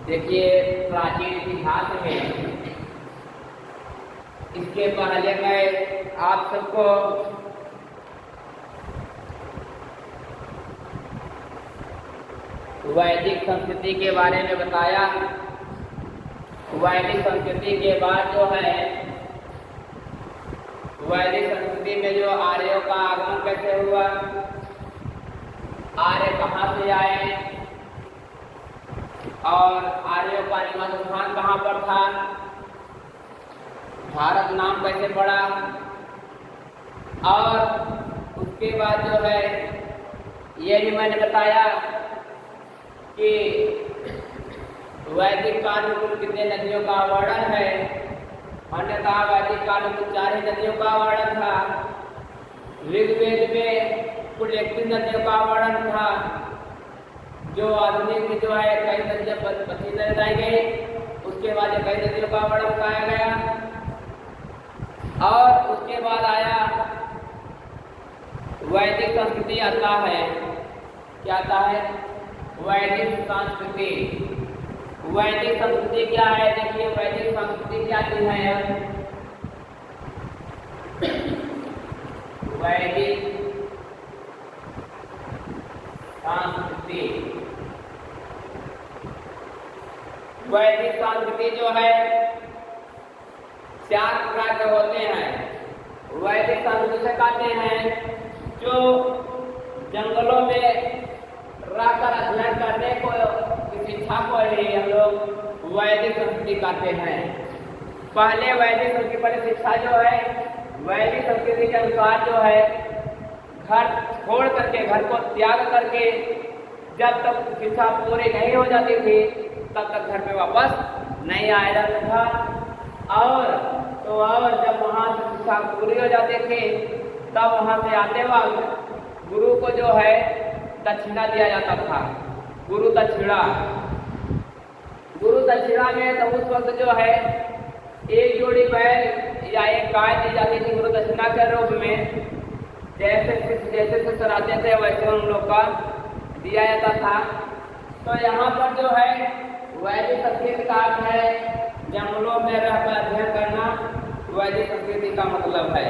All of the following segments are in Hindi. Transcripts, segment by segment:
देखिए, प्राचीन इतिहास में इसके पहले मैं आप सबको वैदिक संस्कृति के बारे में बताया। वैदिक संस्कृति के बाद जो है, वैदिक संस्कृति में जो आर्यों का आगमन कैसे हुआ, आर्य कहाँ से आए और आर्यों का निवास स्थान कहाँ पर था, भारत नाम कैसे पड़ा, और उसके बाद जो है ये भी मैंने बताया कि वैदिक काल में कुल कितने नदियों का वर्णन है। अन्यथा वैदिक काल में कुल 4 ही नदियों का वर्णन था। ऋग्वेद में कुल 31 नदियों का वर्णन था। जो आधुनिक में जो है कई नदियाँ 25 बताई गई, उसके बाद कई नदियों का वर्णन बताया गया। और उसके बाद आया वैदिक संस्कृति आता है। क्या आता है? वैदिक संस्कृति। वैदिक संस्कृति क्या है? देखिए, वैदिक संस्कृति क्या चीज है? वैदिक संस्कृति, वैदिक संस्कृति जो है 4 प्रकार के होते हैं। वैदिक संस्कृति से कहते हैं जो जंगलों में रहकर अध्ययन करने को की शिक्षा को ही हम लोग वैदिक संस्कृति कहते हैं। पहले वैदिक संस्कृति पर शिक्षा जो है, वैदिक संस्कृति के अनुसार जो है घर छोड़ करके, घर को त्याग करके जब तक शिक्षा पूरी नहीं हो जाती थी तब तक घर पे वापस नहीं आया जाता था। और जब वहाँ से शिक्षा पूरी हो जाती थी तब वहाँ से आते वक्त गुरु को जो है दक्षिणा दिया जाता था। गुरु दक्षिणा में तो उस वक्त जो है 1 जोड़ी बैल या 1 गाय दी जाती थी गुरु दक्षिणा के रूप में। जैसे सराहते थे वैसे उन लोग का दिया जाता था। तो यहाँ पर जो है वैदिक संस्कृति का अर्थ है जंगलों में रहकर अध्ययन करना। वैदिक संस्कृति का मतलब है,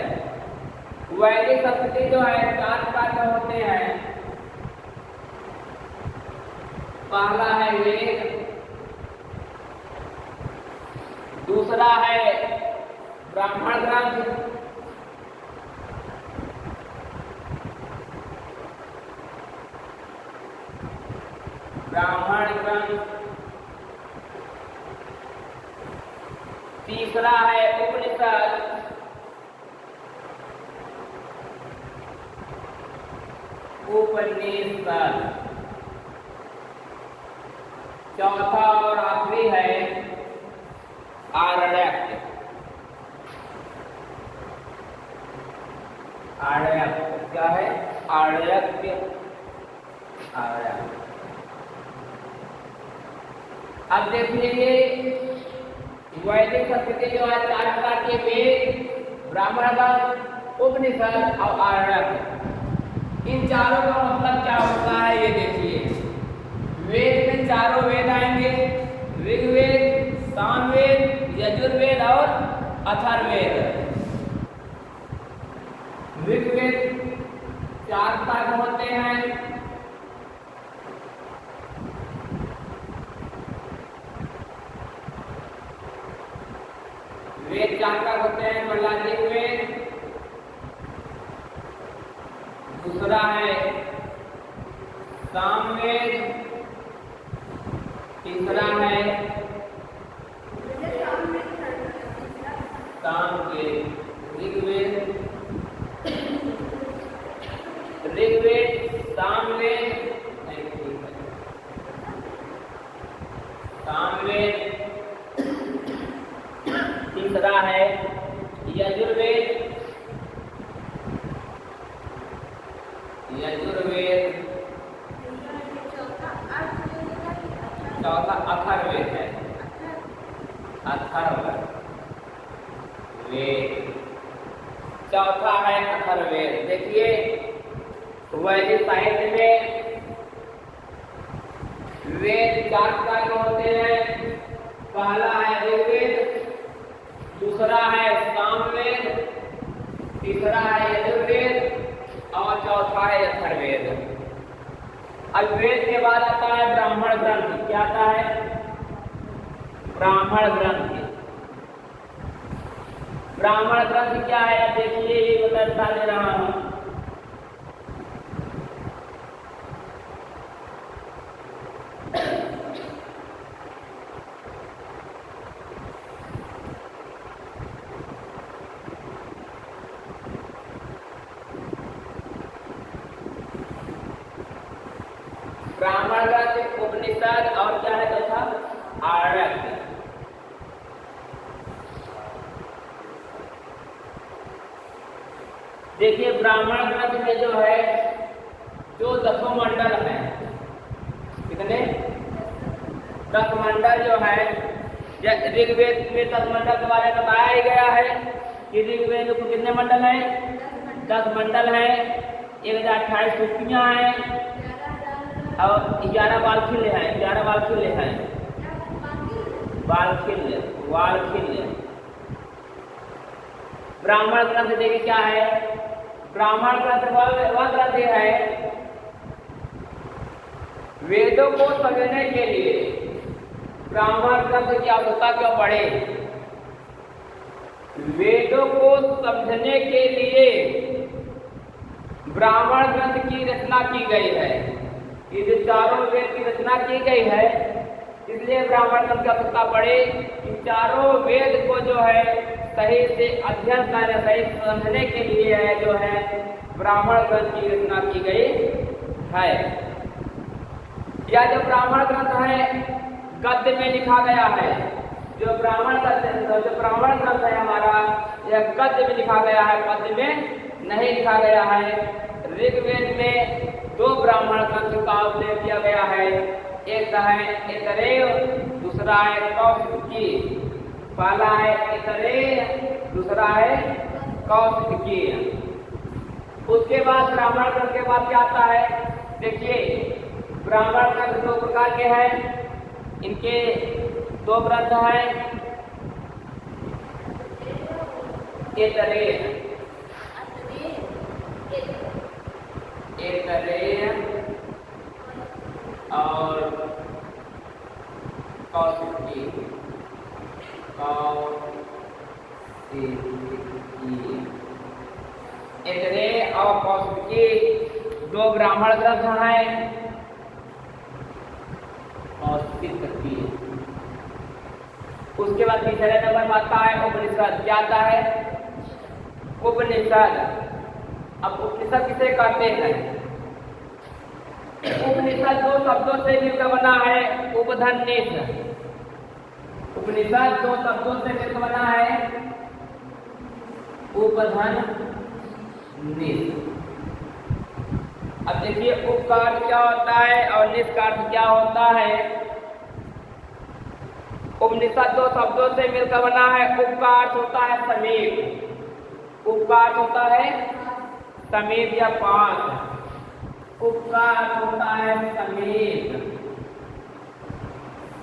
वैदिक संस्कृति जो है 4 प्रकार के होते हैं। पहला है वेद, दूसरा है ब्राह्मण ग्रंथ, तीसरा है उपनिषद, चौथा और आखिरी है आर्यक। क्या है? आर्यक। अब देखिए ये वैदिक संस्कृति जो है 4 प्रकार के वेद, ब्राह्मण ग्रंथ, उपनिषद और आर्यक। इन चारों का मतलब क्या होता है ये देखिए। वेद में 4 वेद आएंगे, ऋग्वेद, सामवेद, यजुर्वेद और अथर्ववेद। ऋग्वेद 4 प्रकार होते हैं। वेद 4 प्रकार होते हैं। पहला ऋग्वेद, दूसरा है सामवेद, तीसरा है सामवेद। ऋग्वेद, सामवेद, तीसरा है यजुर्वेद, चौथा अथर्ववेद है। चौथा है अथर्ववेद। देखिए वैदिक साहित्य में वेद 4 प्रकार के होते हैं। पहला है ऋग्वेद, दूसरा है सामवेद, तीसरा है यजुर्वेद और चौथा है अथर्ववेद। अब वेद के बाद आता है ब्राह्मण ग्रंथ। क्या आता है? ब्राह्मण ग्रंथ। ब्राह्मण ग्रंथ क्या है देखिए, ये बता दे रहा हूं। ब्राह्मण ग्रंथ, उपनिषद और क्या है चौथा? आरण्यक। देखिए ब्राह्मण ग्रंथ में जो है जो 10 मंडल है, कितने? 10 मंडल जो है, ऋग्वेद में 10 मंडल के बारे में बताया ही गया है कि ऋग्वेद में कितने मंडल हैं? 10 मंडल हैं, 1028 सूक्तियां हैं और 11 वालखिल्य हैं। 11 वालखिल्य हैं। वालखिल्य, वालखिल्य। ब्राह्मण ग्रंथ देखिए क्या है? ब्राह्मण ग्रंथ वह ग्रंथ है वेदों को समझने के लिए ब्राह्मण ग्रंथ की आवश्यकता क्यों पड़े? वेदों को समझने के लिए ब्राह्मण ग्रंथ की रचना की गई है। ये जो चारों वेद की रचना की गई है, इसलिए ब्राह्मण ग्रंथ की आवश्यकता पड़े कि चारों वेद को जो है सही से अध्ययन करने, सही समझने के लिए है जो है ब्राह्मण ग्रंथ की रचना की गई है। यह जो ब्राह्मण ग्रंथ है गद्य में लिखा गया है। जो ब्राह्मण ग्रंथ है हमारा, यह गद्य में लिखा गया है, पद्य में नहीं लिखा गया है। ऋग्वेद में 2 ब्राह्मण ग्रंथ का उल्लेख किया गया है। एक है ऐतरेय, दूसरा है कौशिकी। पहला है ऐतरेय, दूसरा है कौशिकी। उसके बाद ब्राह्मण ग्रंथ के बाद क्या आता है? देखिए ब्राह्मण ग्रंथ 2 प्रकार के हैं। इनके 2 ग्रंथ हैं, ऐतरेय और कौशिकी। ऐतरेय और कौशिकी 2 ब्राह्मण ग्रंथ हैं। उसके बाद तीसरे नंबर में आता है उपनिषद। क्या आता है? उपनिषद। अब उपनिषद किसे कहते हैं? उपनिषद 2 शब्दों से मिलकर बना है, उपधन्निष। उपनिषद 2 शब्दों से मिलकर बना है, उपधन्निष। अब देखिए उप का अर्थ क्या होता है और निष का अर्थ क्या होता है। उपनिषद 2 शब्दों से मिलकर बना है। उप का अर्थ होता है समीप। उप का अर्थ होता है समीप या पास। उप का अर्थ होता है समीप,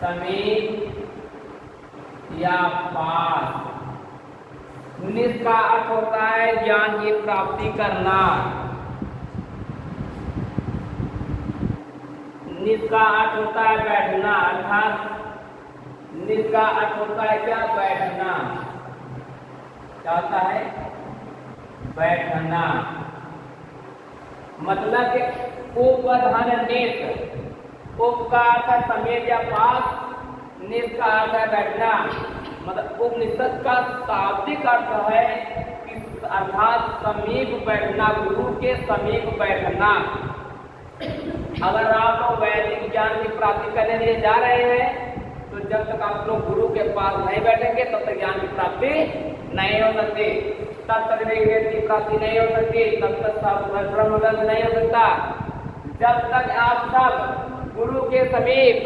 समीप या पास। निष का अर्थ होता है ज्ञान की प्राप्ति करना। निष का अर्थ होता है बैठना, अर्थात निष का अर्थ होता है क्या? बैठना। क्या होता है? बैठना। मतलब उपधन्निष। उप का अर्थ है समीप या पास, निष का अर्थ है बैठना। मतलब उपनिषद का शाब्दिक अर्थ है अर्थात समीप बैठना, गुरु के समीप बैठना। अगर आप लोग वैदिक ज्ञान की प्राप्ति करने के लिए जा रहे हैं तो जब तक आप लोग गुरु के पास नहीं बैठेंगे तब तक ज्ञान की प्राप्ति नहीं हो सकती। तब तक वेद की प्राप्ति नहीं हो सकती, तब तक ब्रह्म ग्रंथ नहीं हो सकता। जब तक आप सब गुरु के समीप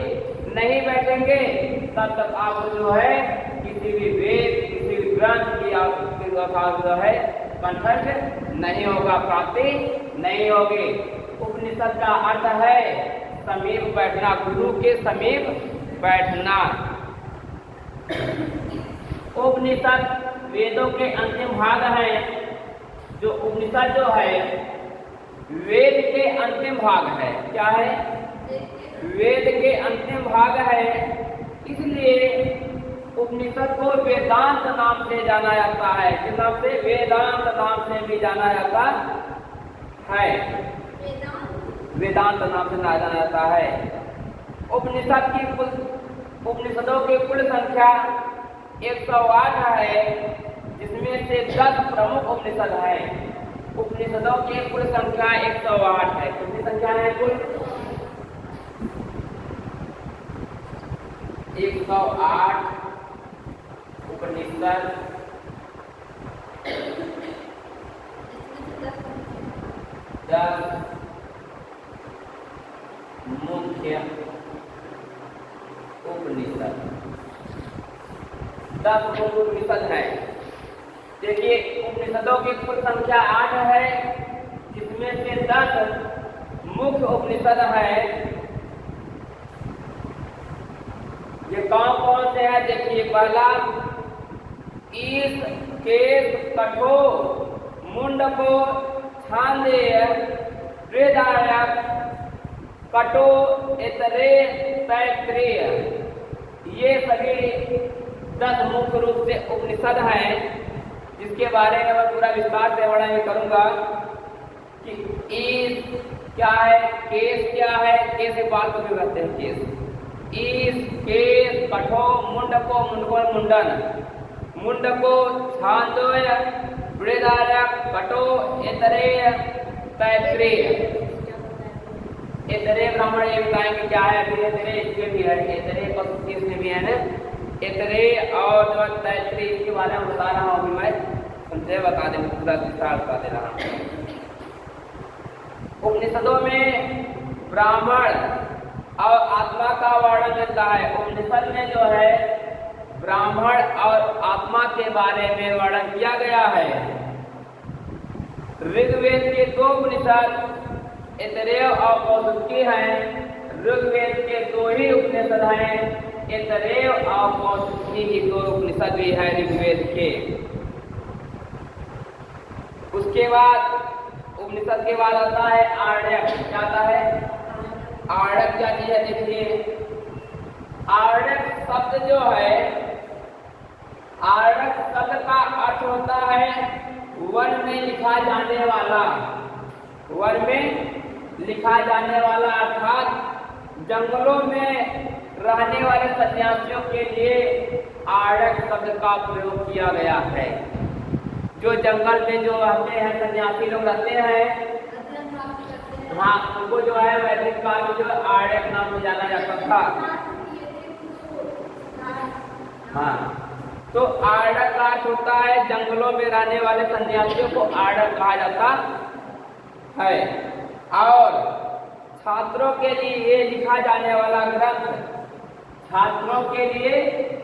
नहीं बैठेंगे तब तक आप जो है किसी भी वेद, किसी भी ग्रंथ की आप जो है कंठस्थ नहीं होगा, प्राप्ति नहीं होगी। उपनिषद का अर्थ है समीप बैठना, गुरु के समीप बैठना। उपनिषद वेदों के अंतिम भाग हैं। जो उपनिषद जो है वेद के अंतिम भाग है। क्या है? वेद के अंतिम भाग है। इसलिए उपनिषद को वेदांत नाम से जाना जाता है। किस नाम से? वेदांत नाम से भी जाना जाता है। वेदांत नाम से जाना जाता है। उपनिषदों की कुल संख्या 108 है, जिसमें से 10 प्रमुख उपनिषद है। उपनिषदों की कुल संख्या 108 है। कितनी संख्या है कुल? 108 उपनिषद। 10 मुख्य उपनिषद। 10 मुख्य उपनिषद है। देखिए, उपनिषदों की कुल संख्या 8 है, जिसमें से 10 मुख्य उपनिषद है। ये कौन कौन से है? देखिए, पहला ईश, केश, कठो, मुंडको, छांदेय, बृहदारण्यक, कटो, ऐतरेय, तैत्तिरीय। ये सभी 10 मुख्य रूप से उपनिषद हैं, जिसके बारे में मैं पूरा विस्तार से वर्णन करूंगा कि ईश क्या है, केश क्या है। केश के बाल को भी कहते हैं केश। ईश, केश, कठो, मुंडको, मुंडको मुंडन, मुंडको, छांदोय, बृहदारण्यक, कटो, ऐतरेय, तैत्तिरीय। ऐतरेय ब्राह्मण ये बताएंगे क्या है। फिर ऐतरेय इसके भी है, ऐतरेय पशु इसमें भी है ना। ऐतरेय और जो तैत्तिरीय, इसके बारे में बता रहा हूँ। मैं संक्षेप बता दे, पूरा विस्तार बता दे रहा हूँ। उपनिषदों में ब्राह्मण और आत्मा का वर्णन मिलता है। उपनिषद में जो है ब्राह्मण और आत्मा के बारे में वर्णन किया गया है। ऋग्वेद के 2 उपनिषद ऐतरेय और कौशिकी हैं। ऋग्वेद के 2 ही उपनिषद हैं, ऐतरेय और कौशिकी की 2 उपनिषद भी है ऋग्वेद के। उसके बाद उपनिषद के बाद आता है आरण्यक। क्या आता है? आरण्यक क्या चीज है? देखिए, आरण्यक शब्द जो है, आरण्यक शब्द का अर्थ होता है वन में लिखा जाने वाला। वन में लिखा जाने वाला अर्थात जंगलों में रहने वाले सन्यासियों के लिए आरण्यक शब्द का प्रयोग किया गया है। जो जंगल में जो रहते हैं, सन्यासी लोग रहते हैं, हाँ, उनको जो है वैदिक काल में जो आरण्यक नाम से जाना जाता था। हाँ, तो आरण्यक का अर्थ होता है जंगलों में रहने वाले सन्यासियों को आरण्यक कहा जाता है। और छात्रों के लिए ये लिखा जाने वाला ग्रंथ, छात्रों के लिए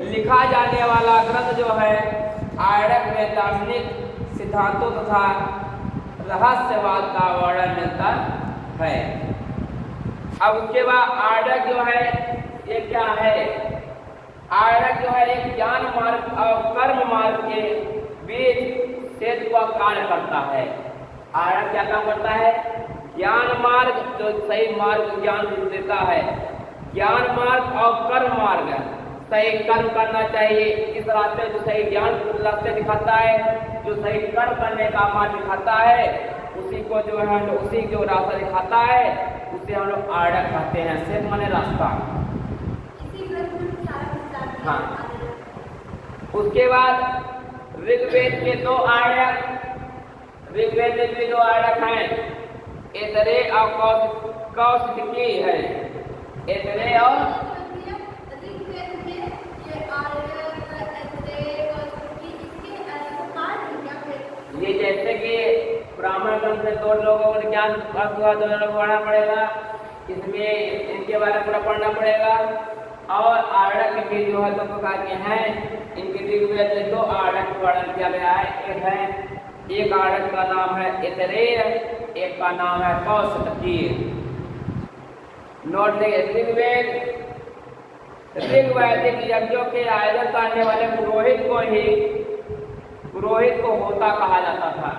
लिखा जाने वाला ग्रंथ जो है आरण्यक में दार्शनिक सिद्धांतों तथा रहस्यवाद का वर्णन मिलता है। अब उसके बाद आरण्यक जो है ये क्या है? आरण्यक जो है एक ज्ञान मार्ग और कर्म मार्ग के बीच सेतु का कार्य करता है। आरण्यक क्या काम करता है? ज्ञान मार्ग, जो सही मार्ग ज्ञान देता है, ज्ञान मार्ग और कर्म मार्ग, सही कर्म करना चाहिए इस रास्ते, जो सही ज्ञान रास्ते दिखाता है, जो सही कर्म करने का मार्ग दिखाता है, उसी को जो है उसी जो रास्ता दिखाता है उसे हम लोग आरण्यक कहते हैं। सेतु माने रास्ता। हाँ, उसके बाद ऋग्वेद के 2 आरण्यक, ऋग्वेद में भी 2 आरण्यक हैं, ऐतरेय और कौशिकी है। ऐतरेय और ये जैसे कि ब्राह्मण ग्रंथ से 2 लोगों को ज्ञान प्राप्त हुआ, 2 लोगों को पढ़ना पड़ेगा, इसमें इनके बारे में पूरा पढ़ना पड़ेगा। और आरण्यक के जो है 2 प्रकार के हैं, इनके ऋग्वेद में 2 आरण्यक वर्णन किया गया है। एक आरण्यक का नाम है ऐतरेय, एक का नाम है कौशिकी। नोट देखिए, ऋग्वेद ऋग वैदिक यज्ञों के आयोजन करने वाले पुरोहित को होता कहा जाता था।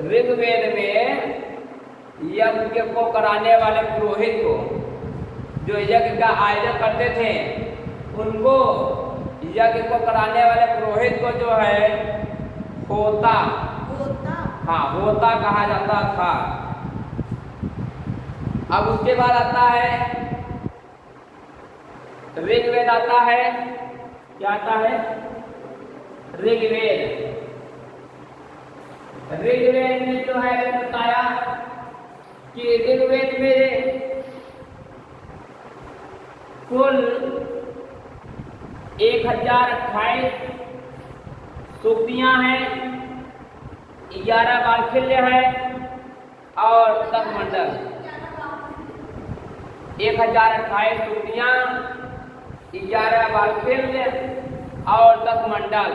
ऋग्वेद में यज्ञ को कराने वाले पुरोहित को, जो यज्ञ का आयोजन करते थे, उनको, यज्ञ को कराने वाले पुरोहित को जो है होता कहा जाता था। अब उसके बाद आता है ऋग्वेद आता है। क्या आता है? ऋग्वेद। ऋग्वेद में जो है बताया कि ऋग्वेद में कुल 1028 सूक्तियां हैं, 11 वाल्खिल्य है और 10 मंडल। 1028 सूक्तियां, 11 वाल्खिल्य और 10 मंडल।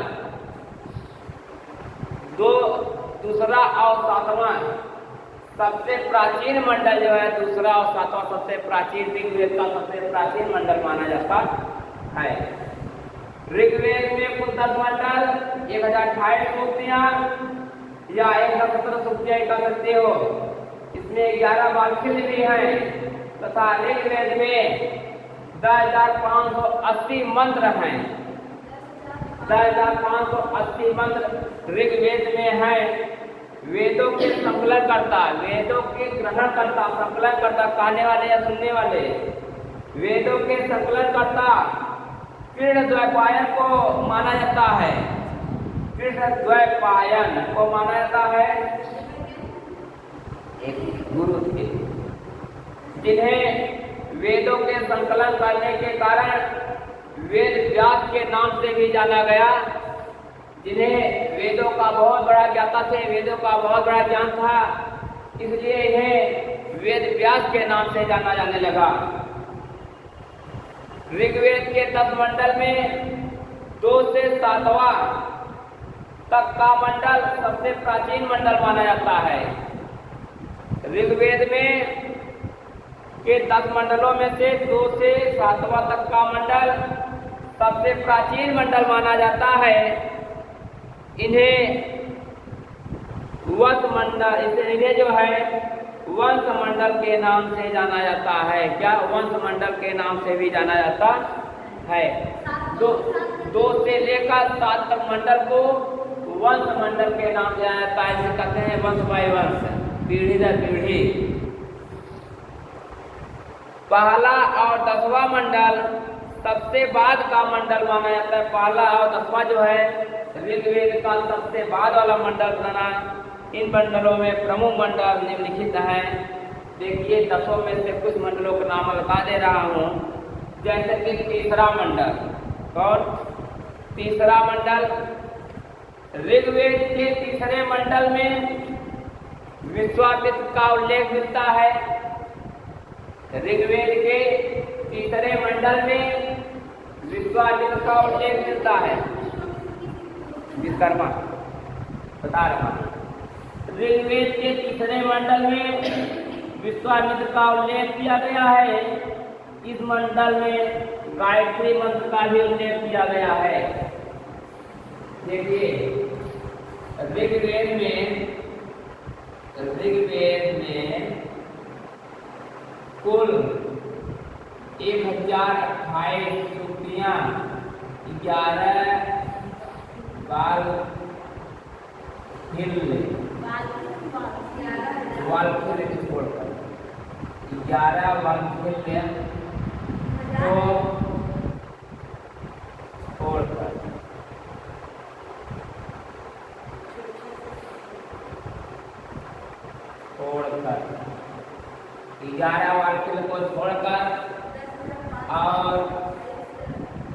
दूसरा और सातवां सबसे प्राचीन मंडल जो है, दूसरा और सातवां सबसे प्राचीन, ऋग्वेद का सबसे प्राचीन मंडल माना जाता है। ऋग्वेद में कुल 10 मंडल, 1028 सूक्तियां या 117 सूक्तियां कह सकते हो। इसमें 11 वाल्खिल्य भी हैं तथा ऋग्वेद में 10,580 मंत्र हैं। 10,580 मंत्र ऋग्वेद में है। वेदों के संकलन करता, वेदों के ग्रहण करता, संकलन करता, कहने वाले या सुनने वाले, वेदों के संकलन करता कृष्णद्वैपायन को माना जाता है। कृष्णद्वैपायन को माना जाता है एक गुरु थे, जिन्हें वेदों के संकलन करने के कारण वेद व्यास के नाम से भी जाना गया। जिन्हें वेदों का बहुत बड़ा ज्ञाता थे, वेदों का बहुत बड़ा ज्ञान था, इसलिए इन्हें वेद व्यास के नाम से जाना जाने लगा। ऋग्वेद के 10 मंडल में 2 से 7वां तक का मंडल सबसे प्राचीन मंडल माना जाता है। ऋग्वेद में के 10 मंडलों में से 2 से 7वां तक का मंडल सबसे प्राचीन मंडल माना जाता है। इन्हें जो है वंश मंडल के नाम से जाना जाता है। क्या? वंश मंडल के नाम से भी जाना जाता है। 2 से लेकर 7 तक मंडल को वंश मंडल के नाम से जाना जाता है। जिसे कहते हैं वंश बाय वंश, पीढ़ी दर पीढ़ी। पहला और 10वां मंडल सबसे बाद का मंडल माना जाता है। पहला और 10वां जो है ऋग्वेद का सबसे बाद वाला मंडल बना। इन मंडलों में प्रमुख मंडल निम्नलिखित है। देखिए 10 में से कुछ मंडलों का नाम बता दे रहा हूँ। जैसे कि तीसरा मंडल, और तीसरा मंडल ऋग्वेद के तीसरे मंडल में विश्वामित्र का उल्लेख मिलता है। ऋग्वेद के तीसरे मंडल में विश्वामित्र का उल्लेख मिलता है। विश्वकर्मा बता रहा हूं। ऋग्वेद के तीसरे मंडल में विश्वामित्र का उल्लेख किया गया है। इस मंडल में गायत्री मंत्र का भी उल्लेख किया गया है। देखिए ऋग्वेद में कुल 1028 सूक्तियां, 11 वाल्खिल्य छोड़कर 11 वाल्खिल्य को छोड़कर 11 वाल्खिल्य को छोड़कर और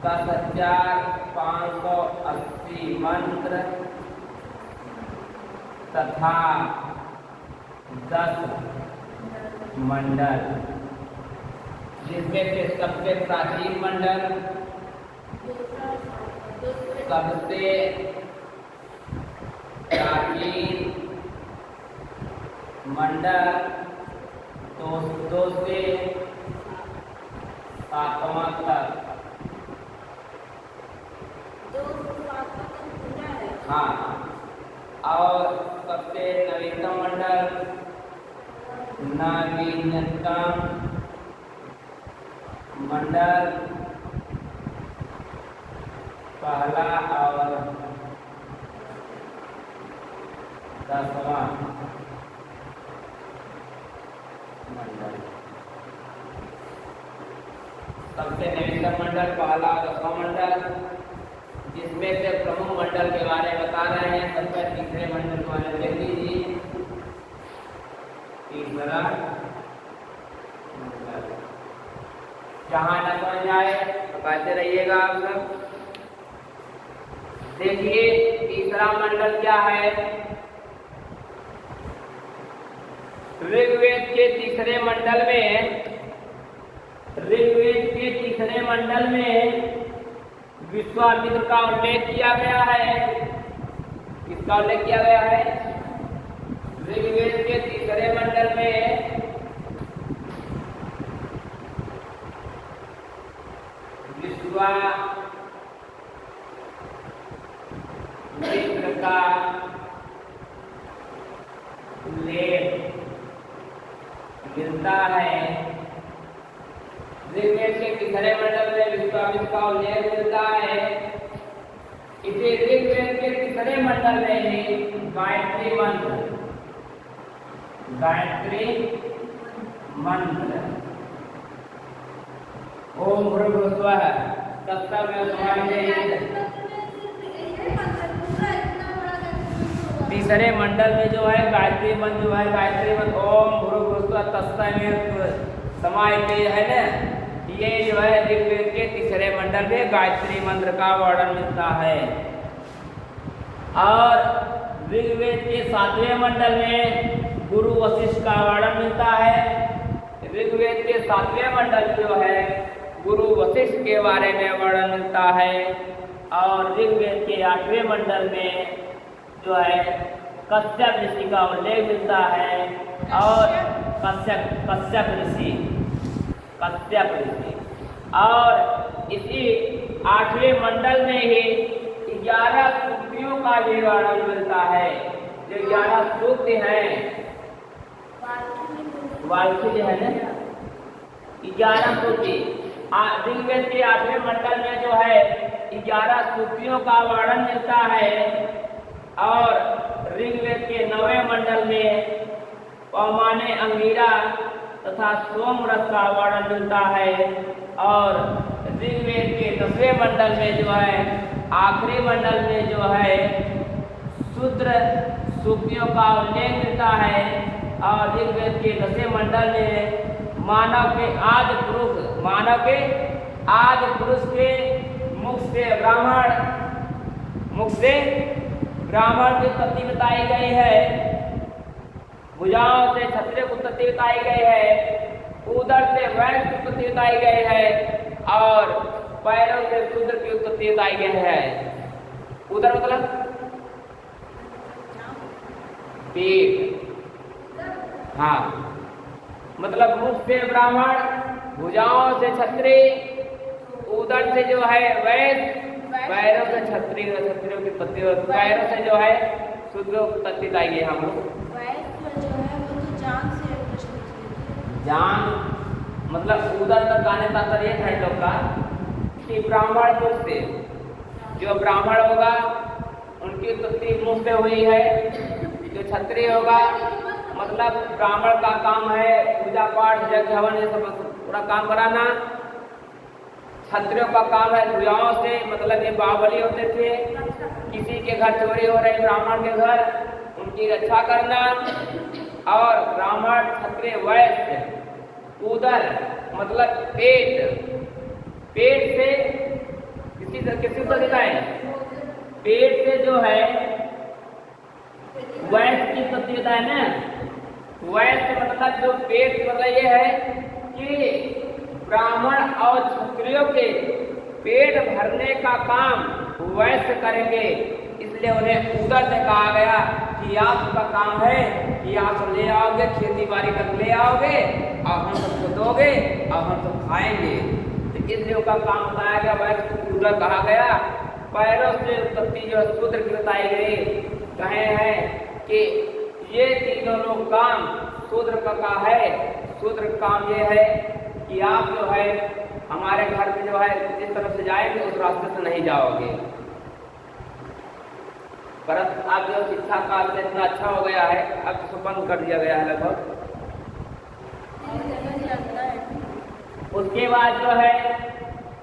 10,580 मंत्र तथा 10 मंडल, जिसमें से सबसे प्राचीन मंडल, सबसे प्राचीन मंडल 2 से सातवां तक। हाँ, और सबसे नवीनतम मंडल पहला और 10वां मंडल। सबसे नवीनतम मंडल पहला और 10वां मंडल, जिसमें से प्रमुख मंडल के बारे में बता रहे हैं। सबसे तीसरे मंडल के बारे में देख लीजिए। तीसरा मंडल, जहां न समझ आए बताते रहिएगा आप सब। देखिए तीसरा मंडल क्या है। ऋग्वेद के तीसरे मंडल में विश्वामित्र का उल्लेख किया गया है। किसका उल्लेख किया गया है? ऋग्वेद के तीसरे मंडल में विश्वामित्र का उल्लेख मिलता है। ऋग्वेद के तीसरे मंडल में विश्वामित्र का उल्लेख मिलता है। इसे ऋग्वेद के तीसरे मंडल में ही गायत्री मंत्र ओम भूर्भुवस्वः तत्सवितुर्वरेण्यं। तीसरे मंडल में जो है गायत्री मंत्र ओम भूर्भुवस्वः तत्सवितुर्वरेण्यं है ना। ये जो है ऋग्वेद के तीसरे मंडल में गायत्री मंत्र का वर्णन मिलता है। और ऋग्वेद के 7वें मंडल में गुरु वशिष्ठ का वर्णन मिलता है। ऋग्वेद के 7वें मंडल जो है गुरु वशिष्ठ के बारे में वर्णन मिलता है। और ऋग्वेद के 8वें मंडल में जो है कश्यप ऋषि का उल्लेख मिलता है। और कश्यप ऋषि और इसी 8वें मंडल में ही 11 सूक्तियों का भी वर्णन मिलता है। जो 11 सूक्त हैं वाल्मीकि है ना, 11 सूक्ति ऋग्वेद के 8वें मंडल में जो है 11 सूक्तियों का वर्णन मिलता है। और ऋग्वेद के 9वें मंडल में पौमाने अंगीरा तथा सोमरस का वर्णन मिलता है। और ऋग्वेद के 10वें मंडल में जो है आखिरी मंडल में जो है शूद्र सूक्तियों का उल्लेख मिलता है। और ऋग्वेद के 10वें मंडल में मानव के आदि पुरुष के मुख से ब्राह्मण की उत्पत्ति बताई गई है। भुजाओं से क्षत्रिय की उत्पत्ति बताई गई है। उदर से वैश्य की उत्पत्ति बताई गई है। और पैरों से शूद्र की उत्पत्ति बताई गई है। उदर मतलब पेट, हाँ, मतलब मुख से ब्राह्मण, भुजाओं से क्षत्रिय, उदर से जो है वैश्य, पैरों से क्षत्रियों की उत्पत्ति, पैरों से जो है शूद्र की उत्पत्ति बताई गई। हम लोग जान मतलब उधर तक आने का तात्पर्य है लोग का कि ब्राह्मण मुख से, जो ब्राह्मण होगा उनकी उत्पत्ति मुख से हुई है। जो क्षत्रिय होगा मतलब ब्राह्मण का काम है पूजा पाठ यज्ञ हवन ये सब पूरा काम कराना। क्षत्रियों का काम है भुजाओं से, मतलब ये बाहुबली होते थे, किसी के घर चोरी हो रही ब्राह्मण के घर उनकी रक्षा करना। और ब्राह्मण क्षत्रिय वैश्य उदर मतलब पेट से किसी को दिखाएं, पेट से जो है वैश्य की प्रतियोगिता है ना। वैश्य मतलब जो पेट मतलब ये है कि ब्राह्मण और क्षत्रियों के पेट भरने का काम वैश्य करेंगे, इसलिए उन्हें उदर से कहा गया कि आपका काम है कि आप ले आओगे, खेती बाड़ी कर ले आओगे और हम सबको दोगे और हम सब खाएंगे। का काम बताया गया, वह शूद्र कहा गया। पैरों से उत्पत्ति जो शूद्र की बताई गई, कहे हैं कि ये तीनों लोग काम शूद्र का है। शूद्र काम ये है कि आप जो है हमारे घर में जो है जिस तरफ से जाएंगे उस रास्ते से नहीं जाओगे। परंतु अब जो शिक्षा काल से इतना अच्छा हो गया है, अब तो बंद कर दिया गया है लगभग। उसके बाद जो है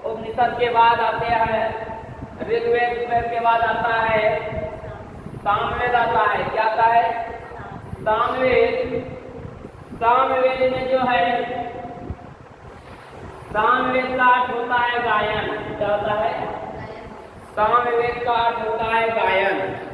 उपनिषद के बाद आते हैं ऋग्वेद के बाद आता है सामवेद आता है। क्या आता है? सामवेद। सामवेद में जो है सामवेद का अर्थ होता है गायन। क्या होता है? सामवेद का अर्थ होता है गायन।